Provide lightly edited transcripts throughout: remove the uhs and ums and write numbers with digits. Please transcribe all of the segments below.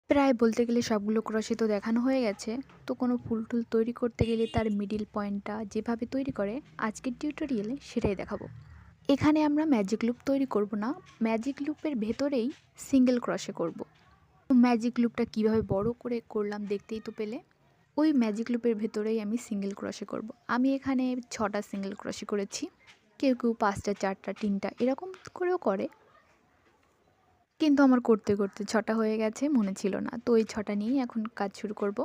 প্রায় বলতে গেলে সবগুলো ক্রোশে তো দেখানো হয়ে গেছে। তো কোনো ফুল-টুল তৈরি করতে গেলে তার মিডল পয়েন্টটা যেভাবে তৈরি করে আজকের টিউটোরিয়ালে সেটাই দেখাবো। এখানে আমরা ম্যাজিক লুপ তৈরি করব না, ম্যাজিক লুপের ভেতরেই সিঙ্গেল ক্রোশে করব। তো ম্যাজিক লুপটা কিভাবে বড় করে করলাম দেখতেই তো পেলে। ওই ম্যাজিক লুপের ভেতরেই আমি সিঙ্গেল ক্রোশে করব। আমি এখানে 6টা সিঙ্গেল ক্রোশে করেছি। কেউ 5টা, 4টা, 3টা এরকম করেও করে। কিন্তু আমার করতে করতে 6টা হয়ে গেছে, মনে ছিল না। তো ওই 6টা নিয়েই এখন কাজ শুরু করব।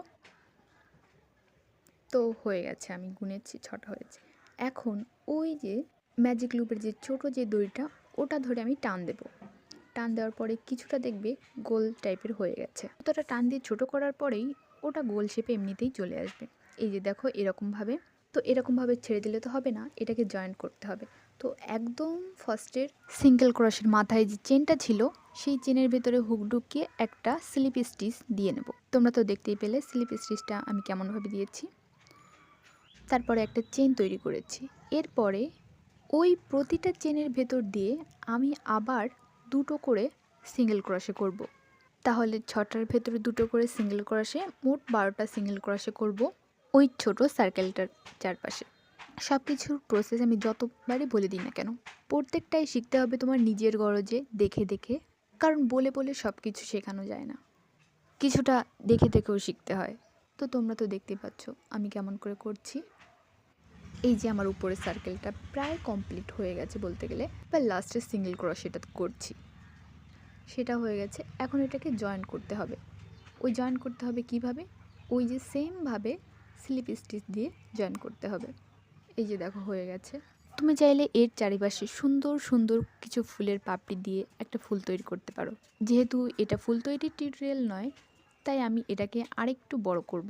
তো হয়ে গেছে, আমি গুনেছি 6টা হয়েছে। এখন ওই যে ম্যাজিক লুপের যে ছোট যে দড়িটা ওটা ধরে আমি টান দেব। টান দেওয়ার পরে কিছুটা দেখবে গোল টাইপের হয়ে গেছে। ওটা টান দিয়ে ছোট করার পরেই ওটা গোল শেপে এমনিতেই চলে আসবে। এই যে দেখো এরকমভাবে। তো এরকমভাবে ছেড়ে দিলে তো হবে না, এটাকে জয়েন্ট করতে হবে। তো একদম ফার্স্টের সিঙ্গেল ক্রোশের মাথায় যে চেনটা ছিল সেই চেনের ভেতরে হুক ঢুকিয়ে একটা স্লিপ স্টিচ দিয়ে নেব। তোমরা তো দেখতেই পেলে স্লিপ স্টিচটা আমি কেমনভাবে দিয়েছি। তারপরে একটা চেন তৈরি করেছি। এরপরে ওই প্রতিটা চেনের ভেতর দিয়ে আমি আবার দুটো করে সিঙ্গেল ক্রোশে করব। তাহলে 6টার ভেতরে দুটো করে সিঙ্গেল ক্রোশে মোট 12টা সিঙ্গেল ক্রোশে করব ওই ছোট সার্কেলটার চারপাশে। সব কিছুর প্রসেস আমি যতবারই বলে দিই না কেন, প্রত্যেকটাই শিখতে হবে তোমার নিজের গরজে, দেখে দেখে। কারণ বলে বলে সব কিছু শেখানো যায় না, কিছুটা দেখে দেখেও শিখতে হয়। তো তোমরা তো দেখতেই পাচ্ছ আমি কেমন করে করছি। এই যে আমার উপরের সার্কেলটা প্রায় কমপ্লিট হয়ে গেছে বলতে গেলে, বা লাস্টের সিঙ্গেল ক্রোশেটা করছি, সেটা হয়ে গেছে। এখন এটাকে জয়েন করতে হবে। ওই জয়েন করতে হবে কিভাবে? ওই যে সেমভাবে স্লিপ স্টিচ দিয়ে জয়েন করতে হবে। এই যে দেখো হয়ে গেছে। তুমি চাইলে এর চারিপাশে সুন্দর সুন্দর কিছু ফুলের পাপড়ি দিয়ে একটা ফুল তৈরি করতে পারো। যেহেতু এটা ফুল তৈরির টিউটোরিয়াল নয়, তাই আমি এটাকে আরেকটু বড় করব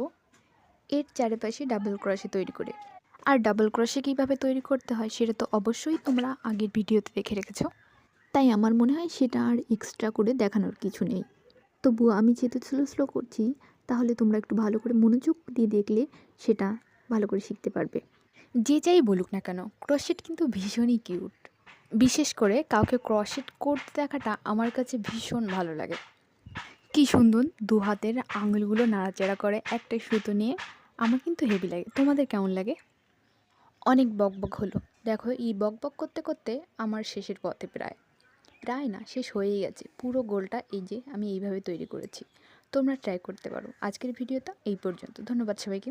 এর চারিপাশে ডাবল ক্রোশে তৈরি করে। আর ডাবল ক্রোশে কীভাবে তৈরি করতে হয় সেটা তো অবশ্যই তোমরা আগের ভিডিওতে দেখে রেখেছো, তাই আমার মনে হয় সেটা আর এক্সট্রা করে দেখানোর কিছু নেই। তবুও আমি যেহেতু স্লো স্লো করছি, তাহলে তোমরা একটু ভালো করে মনোযোগ দিয়ে দেখলে সেটা ভালো করে শিখতে পারবে। যে যাই বলুক না কেন, ক্রোশেট কিন্তু ভীষণই কিউট। বিশেষ করে কাউকে ক্রোশেট করতে দেখাটা আমার কাছে ভীষণ ভালো লাগে। কি সুন্দর দু হাতের আঙুলগুলো নাড়াচাড়া করে একটা সুতো নিয়ে, আমার কিন্তু হেভি লাগে। তোমাদের কেমন লাগে? অনেক বকবক হলো। দেখো এই বকবক করতে করতে আমার শেষের পথে প্রায় প্রায় না, শেষ হয়েই গেছে। পুরো গোলটা এই যে আমি এইভাবে তৈরি করেছি। তোমরা ট্রাই করতে পারো। আজকের ভিডিওটা এই পর্যন্ত। ধন্যবাদ সবাইকে।